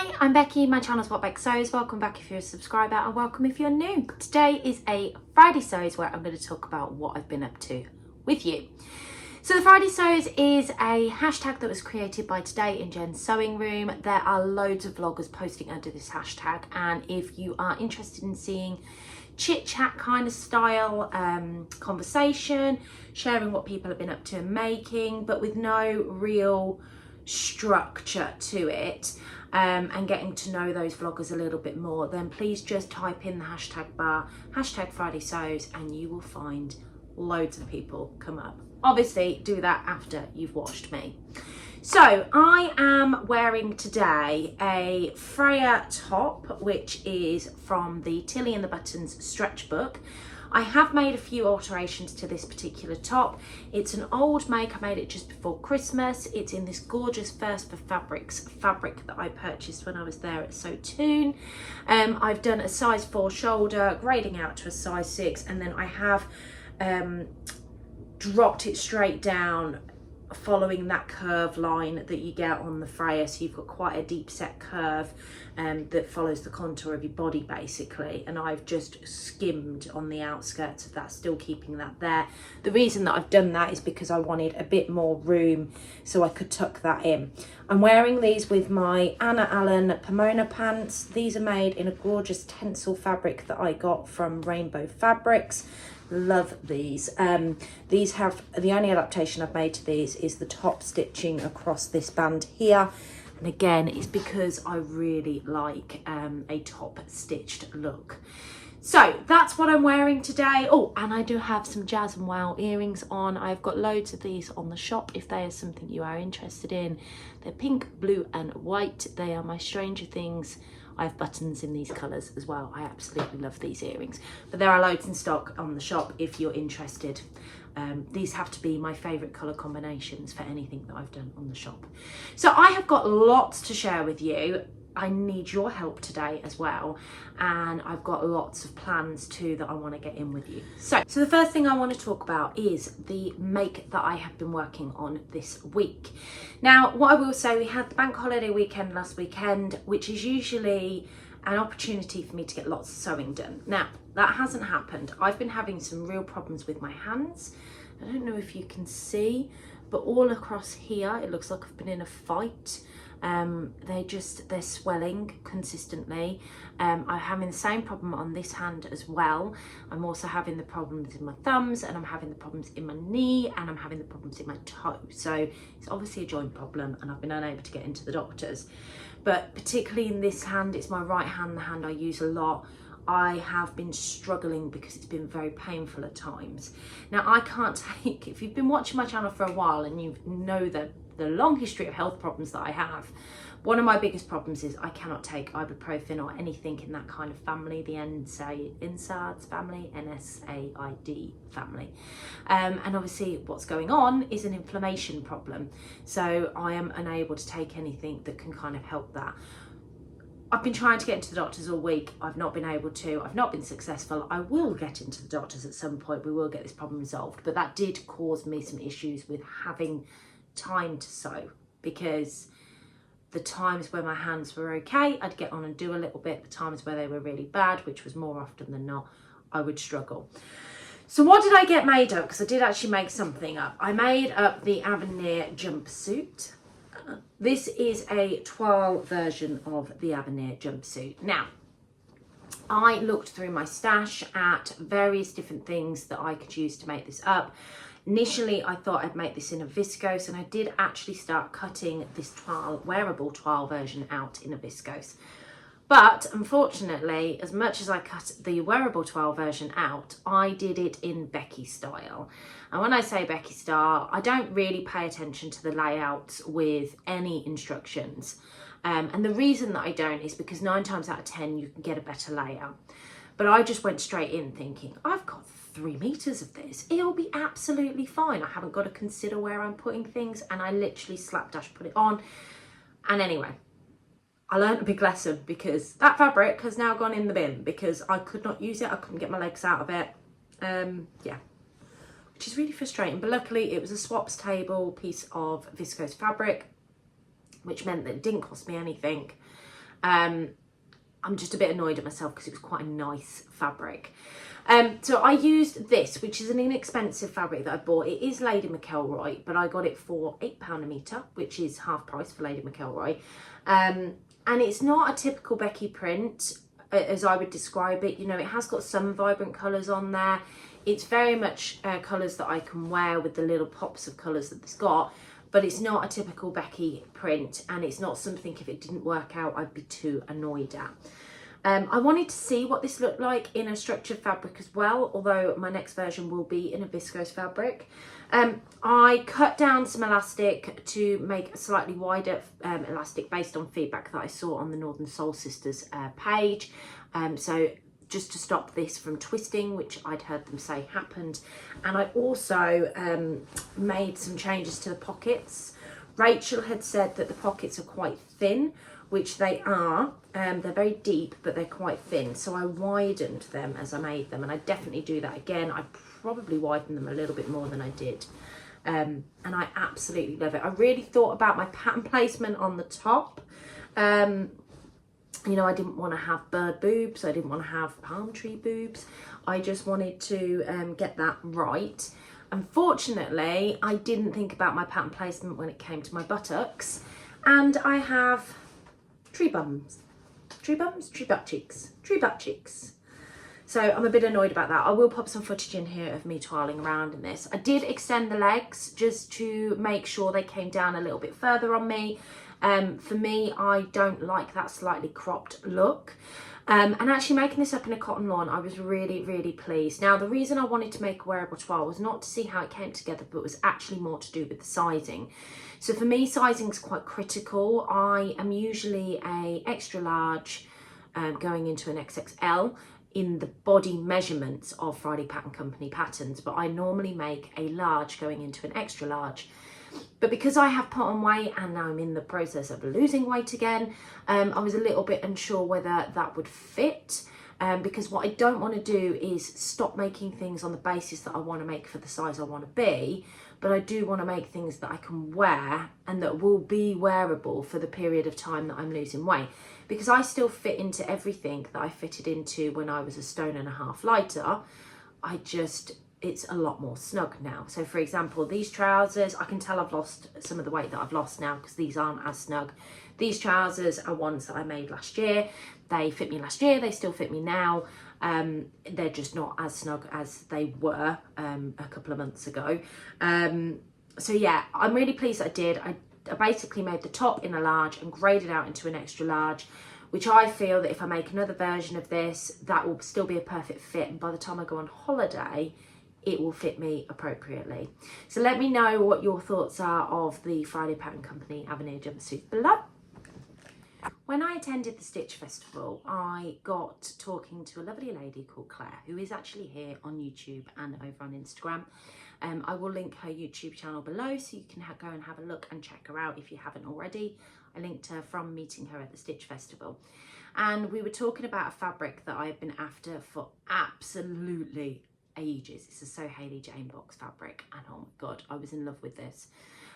Hi, I'm Becky, my channel's What Beck Sews. Welcome back if you're a subscriber and welcome if you're new. Today is a Friday Sews where I'm going to talk about what I've been up to with you. So the Friday Sews is a hashtag that was created by Today in Jen's Sewing Room. There are loads of vloggers posting under this hashtag, and if you are interested in seeing chit chat kind of style conversation, sharing what people have been up to and making, but with no real structure to it, and getting to know those vloggers a little bit more, then please just type in the hashtag bar, hashtag Friday Sews, and you will find loads of people come up. Obviously do that after you've watched me. So I am wearing today a Freya top, which is from the Tilly and the Buttons stretch book. I have made a few alterations to this particular top. It's an old make, I made it just before Christmas. It's in this gorgeous First for Fabrics fabric that I purchased when I was there at Sewtoon. I've done a size 4 shoulder, grading out to a size 6, and then I have dropped it straight down following that curve line that you get on the Freya, so you've got quite a deep set curve that follows the contour of your body basically, and I've just skimmed on the outskirts of that, still keeping that there. The reason that I've done that is because I wanted a bit more room so I could tuck that in. I'm wearing these with my Anna Allen Pomona pants. These are made in a gorgeous tencel fabric that I got from Rainbow Fabrics. Love these. These have, the only adaptation I've made to these is the top stitching across this band here, and again it's because I really like a top stitched look. So that's what I'm wearing today. Oh, and I do have some Jazz and Wow earrings on. I've got loads of these on the shop if they are something you are interested in. They're pink, blue and white. They are my Stranger Things. I have buttons in these colours as well. I absolutely love these earrings. But there are loads in stock on the shop if you're interested. These have to be my favourite colour combinations for anything that I've done on the shop. So I have got lots to share with you. I need your help today as well, and I've got lots of plans too that I want to get in with you. So the first thing I want to talk about is the make that I have been working on this week. Now, what I will say, we had the bank holiday weekend last weekend, which is usually an opportunity for me to get lots of sewing done. Now, that hasn't happened. I've been having some real problems with my hands. I don't know if you can see, but all across here, it looks like I've been in a fight. They're swelling consistently. I'm having the same problem on this hand as well. I'm also having the problems in my thumbs, and I'm having the problems in my knee, and I'm having the problems in my toe. So it's obviously a joint problem, and I've been unable to get into the doctors. But particularly in this hand, it's my right hand, the hand I use a lot. I have been struggling because it's been very painful at times. Now, I can't take, if you've been watching my channel for a while and you know the long history of health problems that I have, one of my biggest problems is I cannot take ibuprofen or anything in that kind of family, the NSAIDs family, NSAID family. And obviously what's going on is an inflammation problem. So I am unable to take anything that can kind of help that. I've been trying to get into the doctors all week. I've not been able to. I've not been successful. I will get into the doctors at some point. We will get this problem resolved. But that did cause me some issues with having time to sew, because the times where my hands were okay, I'd get on and do a little bit. The times where they were really bad, which was more often than not, I would struggle. So what did I get made up? Because I did actually make something up. I made up the Avenir jumpsuit. This is a toile version of the Avenir jumpsuit. Now, I looked through my stash at various different things that I could use to make this up. Initially, I thought I'd make this in a viscose, and I did actually start cutting this toile, wearable toile version out in a viscose. But unfortunately, as much as I cut the wearable toile version out, I did it in Becky style. And when I say Becky style, I don't really pay attention to the layouts with any instructions. And the reason that I don't is because 9 times out of 10, you can get a better layout. But I just went straight in thinking, I've got 3 meters of this. It'll be absolutely fine. I haven't got to consider where I'm putting things. And I literally slapdash put it on. And anyway, I learned a big lesson, because that fabric has now gone in the bin because I could not use it. I couldn't get my legs out of it. Yeah, which is really frustrating. But luckily it was a swaps table piece of viscose fabric, which meant that it didn't cost me anything. I'm just a bit annoyed at myself because it was quite a nice fabric. So I used this, which is an inexpensive fabric that I bought. It is Lady McElroy, but I got it for £8 a metre, which is half price for Lady McElroy. And it's not a typical Becky print, as I would describe it. You know, it has got some vibrant colours on there. It's very much colours that I can wear with the little pops of colours that it's got, but it's not a typical Becky print, and it's not something, if it didn't work out, I'd be too annoyed at. I wanted to see what this looked like in a structured fabric as well, although my next version will be in a viscose fabric. I cut down some elastic to make a slightly wider elastic based on feedback that I saw on the Northern Soul Sisters page. So just to stop this from twisting, which I'd heard them say happened. And I also made some changes to the pockets. Rachel had said that the pockets are quite thin, which they are. They're very deep, but they're quite thin. So I widened them as I made them, and I definitely do that again. I probably widened them a little bit more than I did. And I absolutely love it. I really thought about my pattern placement on the top. You know, I didn't want to have bird boobs. I didn't want to have palm tree boobs. I just wanted to get that right. Unfortunately, I didn't think about my pattern placement when it came to my buttocks. And I have tree bums. Tree bums? Tree butt cheeks. Tree butt cheeks. So I'm a bit annoyed about that. I will pop some footage in here of me twirling around in this. I did extend the legs just to make sure they came down a little bit further on me. For me, I don't like that slightly cropped look. And actually making this up in a cotton lawn, I was really, really pleased. Now, the reason I wanted to make a wearable twirl was not to see how it came together, but was actually more to do with the sizing. So for me, sizing is quite critical. I am usually a extra large going into an XXL in the body measurements of Friday Pattern Company patterns, but I normally make a large going into an extra large. But because I have put on weight and now I'm in the process of losing weight again, I was a little bit unsure whether that would fit, because what I don't want to do is stop making things on the basis that I want to make for the size I want to be, but I do want to make things that I can wear and that will be wearable for the period of time that I'm losing weight, because I still fit into everything that I fitted into when I was 1.5 stone lighter. It's a lot more snug now. So for example, these trousers, I can tell I've lost some of the weight that I've lost now because these aren't as snug. These trousers are ones that I made last year. They fit me last year, they still fit me now. They're just not as snug as they were a couple of months ago. So yeah, I'm really pleased that I did. I basically made the top in a large and graded out into an extra large, which I feel that if I make another version of this, that will still be a perfect fit. And by the time I go on holiday, it will fit me appropriately. So let me know what your thoughts are of the Friday Pattern Company Avenir jumpsuit below. When I attended the Stitch Festival, I got talking to a lovely lady called Claire, who is actually here on YouTube and over on Instagram. I will link her YouTube channel below so you can go and have a look and check her out if you haven't already. I linked her from meeting her at the Stitch Festival. And we were talking about a fabric that I've been after for absolutely ages. It's a So Hailey Jane box fabric, and oh my god, I was in love with this.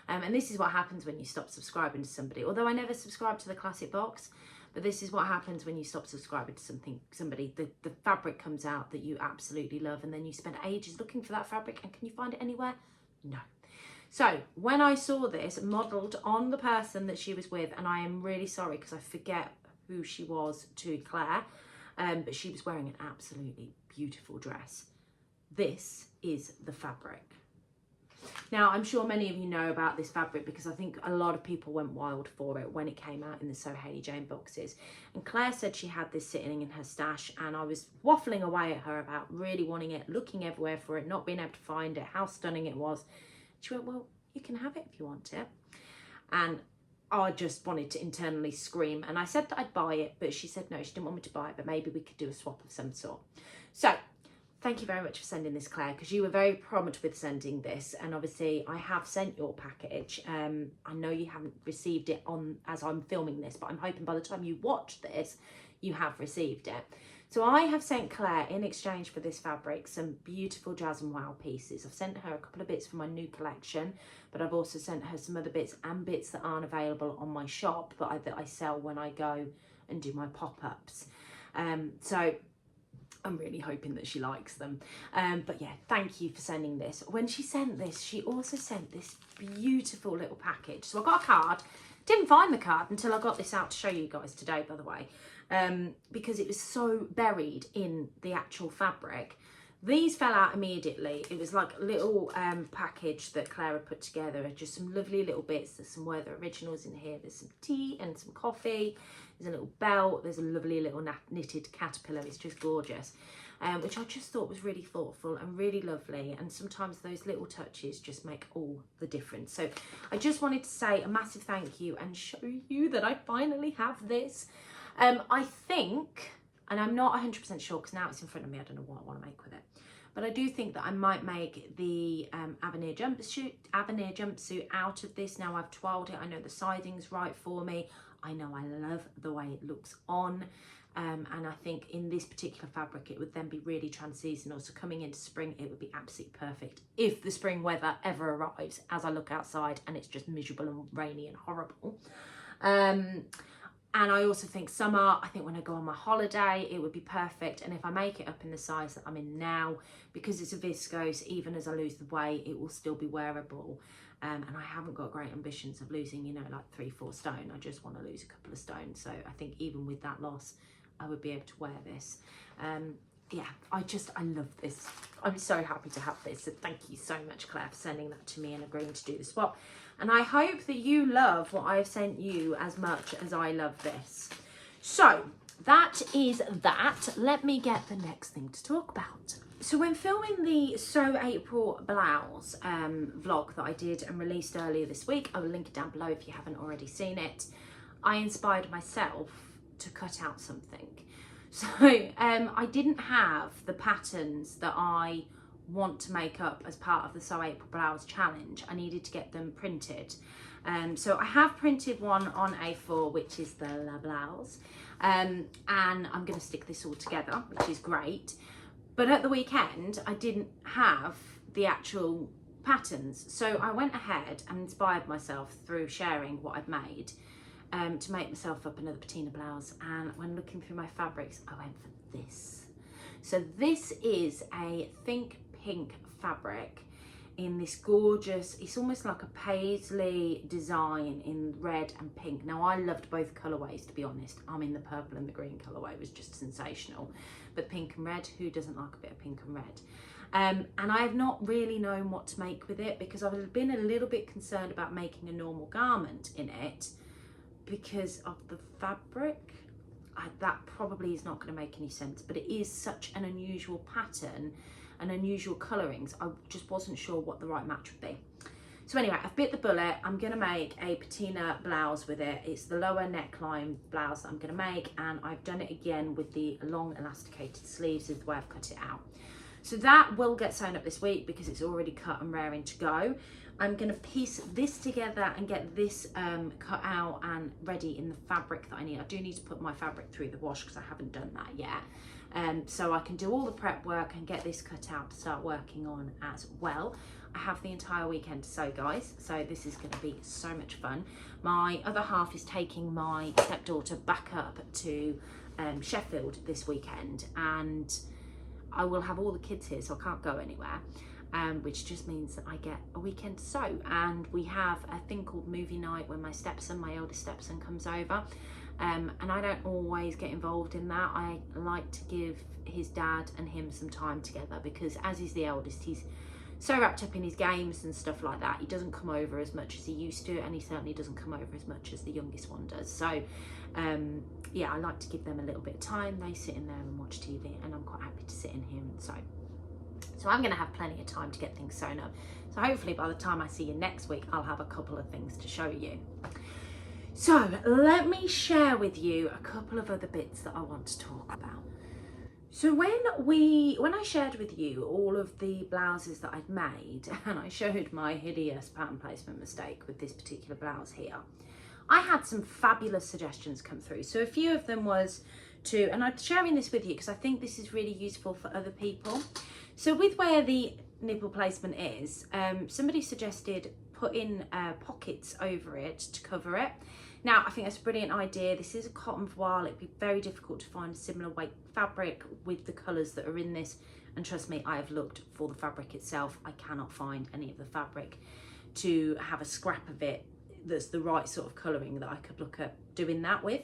And this is what happens when you stop subscribing to somebody. Although I never subscribed to the classic box, but this is what happens when you stop subscribing to somebody. The fabric comes out that you absolutely love, and then you spend ages looking for that fabric, and can you find it anywhere? No. So when I saw this modelled on the person that she was with, and I am really sorry because I forget who she was to Claire, but she was wearing an absolutely beautiful dress. This is the fabric. Now, I'm sure many of you know about this fabric because I think a lot of people went wild for it when it came out in the So Hailey Jane boxes. And Claire said she had this sitting in her stash, and I was waffling away at her about really wanting it, looking everywhere for it, not being able to find it, how stunning it was. She went, well, you can have it if you want it. And I just wanted to internally scream. And I said that I'd buy it, but she said no, she didn't want me to buy it, but maybe we could do a swap of some sort. So thank you very much for sending this, Claire, because you were very prompt with sending this. And obviously I have sent your package. I know you haven't received it on as I'm filming this, but I'm hoping by the time you watch this, you have received it. So I have sent Claire, in exchange for this fabric, some beautiful Jazz and Wow pieces. I've sent her a couple of bits from my new collection, but I've also sent her some other bits and bits that aren't available on my shop, but that I sell when I go and do my pop-ups. So I'm really hoping that she likes them. But yeah, thank you for sending this. When she sent this, she also sent this beautiful little package. So I got a card. Didn't find the card until I got this out to show you guys today, by the way, because it was so buried in the actual fabric. These fell out immediately. It was like a little package that Clara put together, just some lovely little bits. There's some Weather Originals in here. There's some tea and some coffee. There's a little belt. There's a lovely little knitted caterpillar. It's just gorgeous, which I just thought was really thoughtful and really lovely. And sometimes those little touches just make all the difference. So I just wanted to say a massive thank you and show you that I finally have this. I think, and I'm not 100% sure because now it's in front of me, I don't know what I want to make with it. But I do think that I might make the Avenir jumpsuit out of this. Now I've trialed it. I know the sizing's right for me. I know I love the way it looks on. And I think in this particular fabric, it would then be really trans-seasonal. So coming into spring, it would be absolutely perfect if the spring weather ever arrives as I look outside and it's just miserable and rainy and horrible. And I also think summer, I think when I go on my holiday, it would be perfect. And if I make it up in the size that I'm in now, because it's a viscose, even as I lose the weight, it will still be wearable. And I haven't got great ambitions of losing, you know, like 3-4 stone. I just want to lose a couple of stones. So I think even with that loss, I would be able to wear this. Yeah, I love this. I'm so happy to have this. So thank you so much, Claire, for sending that to me and agreeing to do the swap. And I hope that you love what I've sent you as much as I love this. So that is that. Let me get the next thing to talk about. So when filming the So April Blouse vlog that I did and released earlier this week, I will link it down below if you haven't already seen it, I inspired myself to cut out something. So I didn't have the patterns that I want to make up as part of the So April Blouse challenge. I needed to get them printed. So I have printed one on A4, which is the La Blouse. And I'm going to stick this all together, which is great. But at the weekend, I didn't have the actual patterns. So I went ahead and inspired myself through sharing what I'd made to make myself up another Patina blouse. And when looking through my fabrics, I went for this. So this is a Think Pink fabric in this gorgeous, it's almost like a paisley design in red and pink. Now I loved both colorways, to be honest. I mean, the purple and the green colorway was just sensational, but pink and red, who doesn't like a bit of pink and red? And I have not really known what to make with it because I've been a little bit concerned about making a normal garment in it because of the fabric. That probably is not going to make any sense, but it is such an unusual pattern and unusual colourings. I just wasn't sure what the right match would be. So anyway, I've bit the bullet. I'm going to make a Patina blouse with it. It's the lower neckline blouse that I'm going to make, and I've done it again with the long elasticated sleeves is the way I've cut it out. So that will get sewn up this week because it's already cut and raring to go. I'm going to piece this together and get this cut out and ready in the fabric that I need. I do need to put my fabric through the wash because I haven't done that yet. So I can do all the prep work and get this cut out to start working on as well. I have the entire weekend to sew, guys, so this is going to be so much fun. My other half is taking my stepdaughter back up to Sheffield this weekend, and I will have all the kids here, so I can't go anywhere. Which just means that I get a weekend to sew, and we have a thing called movie night when my stepson, my eldest stepson, comes over, and I don't always get involved in that. I like to give his dad and him some time together because as he's the eldest, he's so wrapped up in his games and stuff like that, he doesn't come over as much as he used to, and he certainly doesn't come over as much as the youngest one does. So yeah, I like to give them a little bit of time. They sit in there and watch TV, and I'm quite happy to sit in here and sew. So I'm going to have plenty of time to get things sewn up. So hopefully by the time I see you next week, I'll have a couple of things to show you. So let me share with you a couple of other bits that I want to talk about. So when I shared with you all of the blouses that I'd made, and I showed my hideous pattern placement mistake with this particular blouse here, I had some fabulous suggestions come through. So a few of them was to, and I'm sharing this with you because I think this is really useful for other people. So with where the nipple placement is, somebody suggested put in pockets over it to cover it. Now, I think that's a brilliant idea. This is a cotton voile. It'd be very difficult to find a similar weight fabric with the colours that are in this. And trust me, I have looked for the fabric itself. I cannot find any of the fabric to have a scrap of it that's the right sort of colouring that I could look at doing that with.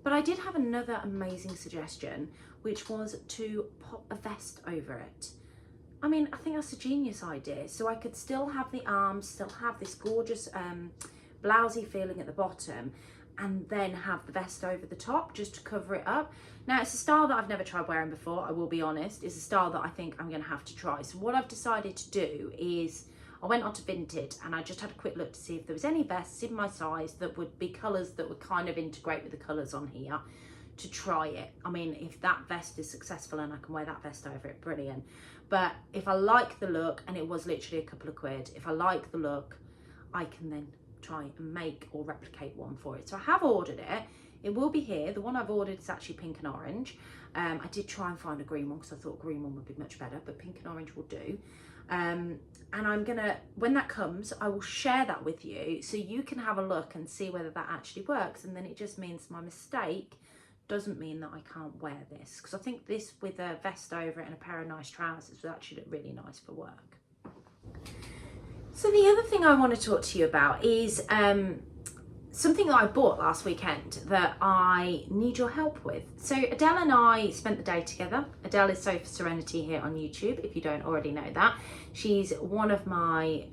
But I did have another amazing suggestion, which was to pop a vest over it. I mean, I think that's a genius idea. So I could still have the arms, still have this gorgeous blousey feeling at the bottom, and then have the vest over the top just to cover it up. Now, it's a style that I've never tried wearing before, I will be honest. It's a style that I think I'm going to have to try. So what I've decided to do is I went onto Vinted and I just had a quick look to see if there was any vests in my size that would be colours that would kind of integrate with the colours on here to try it. I mean, if that vest is successful and I can wear that vest over it, brilliant. But if I like the look, and it was literally a couple of quid, if I like the look, I can then try and make or replicate one for it. So I have ordered it. It will be here. The one I've ordered is actually pink and orange. I did try and find a green one because I thought a green one would be much better, but pink and orange will do. And I'm gonna, when that comes, I will share that with you so you can have a look and see whether that actually works. And then it just means my mistake doesn't mean that I can't wear this, because I think this with a vest over it and a pair of nice trousers would actually look really nice for work. So the other thing I want to talk to you about is something that I bought last weekend that I need your help with. So Adele and I spent the day together. Adele is Sofa Serenity here on YouTube, if you don't already know that. She's one of my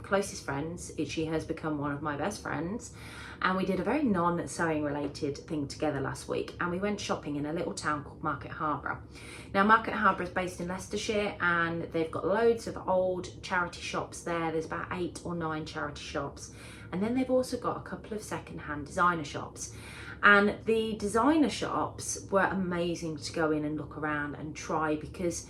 closest friends. She has become one of my best friends. And we did a very non-sewing related thing together last week. And we went shopping in a little town called Market Harborough. Now, Market Harborough is based in Leicestershire, and they've got loads of old charity shops there. There's about 8 or 9 charity shops. And then they've also got a couple of second-hand designer shops. And the designer shops were amazing to go in and look around and try, because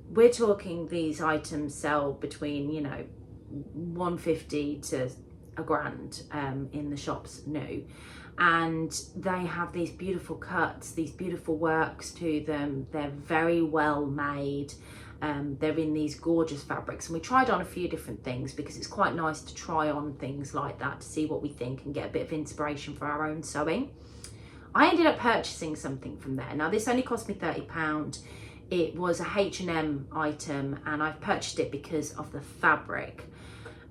we're talking these items sell between, you know, 150 to a grand in the shops new. And they have these beautiful cuts, these beautiful works to them. They're very well made. They're in these gorgeous fabrics, and we tried on a few different things because it's quite nice to try on things like that to see what we think and get a bit of inspiration for our own sewing. I ended up purchasing something from there. Now, this only cost me £30. It was a H&M item, and I've purchased it because of the fabric.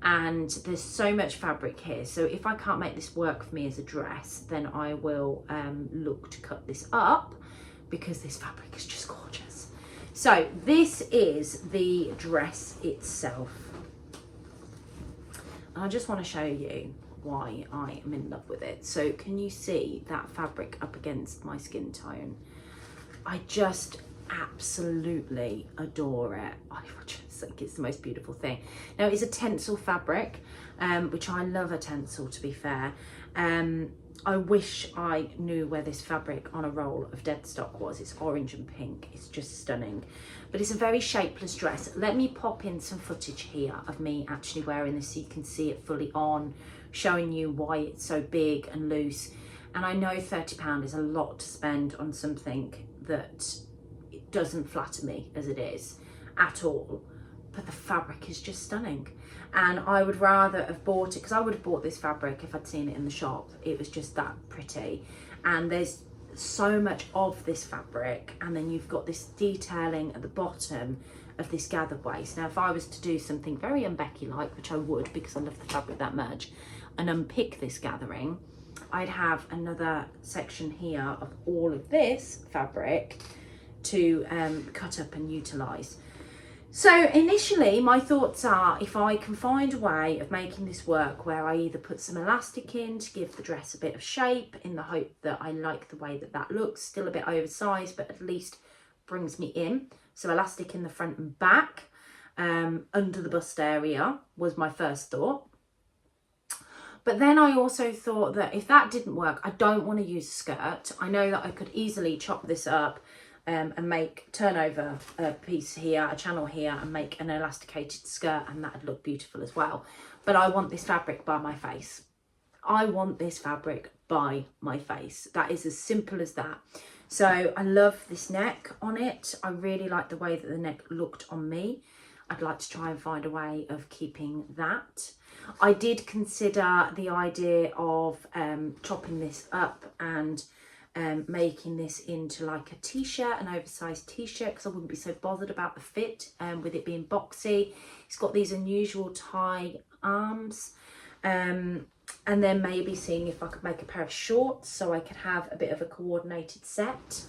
And there's so much fabric here, so if I can't make this work for me as a dress, then I will look to cut this up, because this fabric is just gorgeous. So this is the dress itself. I just want to show you why I am in love with it. So can you see that fabric up against my skin tone? I just absolutely adore it. I just think it's the most beautiful thing. Now, it's a tencel fabric, which I love a tencel, to be fair. I wish I knew where this fabric on a roll of dead stock was. It's orange and pink. It's just stunning. But it's a very shapeless dress. Let me pop in some footage here of me actually wearing this so you can see it fully on, showing you why it's so big and loose. And I know £30 is a lot to spend on something that it doesn't flatter me as it is at all. But the fabric is just stunning. And I would rather have bought it, because I would have bought this fabric if I'd seen it in the shop. It was just that pretty. And there's so much of this fabric, and then you've got this detailing at the bottom of this gathered waist. Now, if I was to do something very unbecky-like, which I would because I love the fabric that much, and unpick this gathering, I'd have another section here of all of this fabric to cut up and utilise. So initially my thoughts are, if I can find a way of making this work where I either put some elastic in to give the dress a bit of shape, in the hope that I like the way that that looks, still a bit oversized, but at least brings me in. So elastic in the front and back, under the bust area was my first thought. But then I also thought that if that didn't work, I don't want to use a skirt. I know that I could easily chop this up and turn over a piece here, a channel here, and make an elasticated skirt, and that'd look beautiful as well. But I want this fabric by my face. I want this fabric by my face. That is as simple as that. So I love this neck on it. I really like the way that the neck looked on me. I'd like to try and find a way of keeping that. I did consider the idea of chopping this up and making this into like a t-shirt, an oversized t-shirt, because I wouldn't be so bothered about the fit with it being boxy. It's got these unusual tie arms, and then maybe seeing if I could make a pair of shorts so I could have a bit of a coordinated set.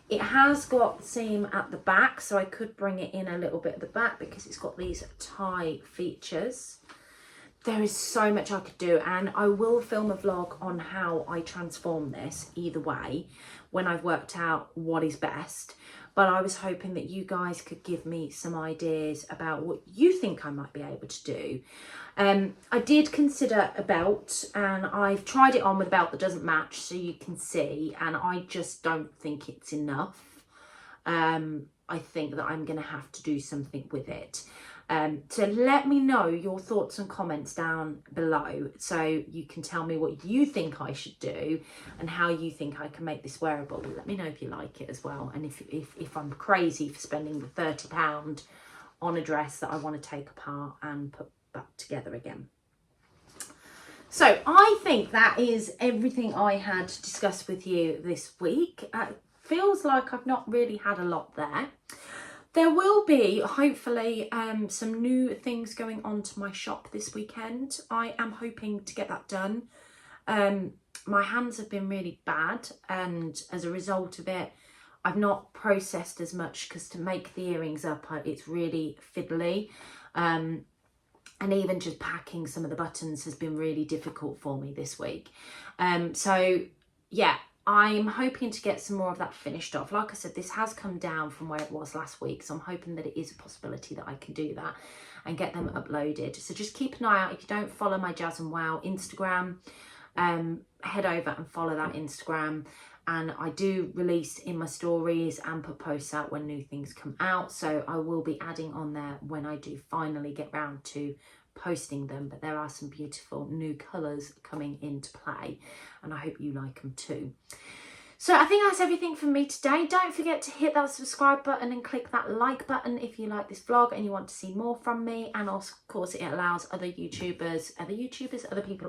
It has got seam at the back, so I could bring it in a little bit at the back because it's got these tie features. There is so much I could do, and I will film a vlog on how I transform this either way when I've worked out what is best. But I was hoping that you guys could give me some ideas about what you think I might be able to do. I did consider a belt, and I've tried it on with a belt that doesn't match, so you can see, and I just don't think it's enough. I think that I'm going to have to do something with it. So let me know your thoughts and comments down below so you can tell me what you think I should do and how you think I can make this wearable. Let me know if you like it as well, and if I'm crazy for spending the £30 on a dress that I want to take apart and put back together again. So I think that is everything I had to discuss with you this week. Feels like I've not really had a lot there. There will be, hopefully, some new things going on to my shop this weekend. I am hoping to get that done. My hands have been really bad, and as a result of it, I've not processed as much because to make the earrings up, it's really fiddly. And even just packing some of the buttons has been really difficult for me this week. So, yeah. I'm hoping to get some more of that finished off. Like I said, this has come down from where it was last week, so I'm hoping that it is a possibility that I can do that and get them uploaded. So just keep an eye out. If you don't follow my Jazz and Wow Instagram, head over and follow that Instagram. And I do release in my stories and put posts out when new things come out, so I will be adding on there when I do finally get round to posting them. But there are some beautiful new colours coming into play, and I hope you like them too. So I think that's everything from me today. Don't forget to hit that subscribe button and click that like button if you like this vlog and you want to see more from me. And of course, it allows other people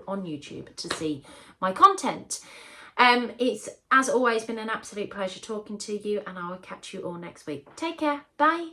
on YouTube to see my content. It's, as always, been an absolute pleasure talking to you, and I will catch you all next week. Take care. Bye.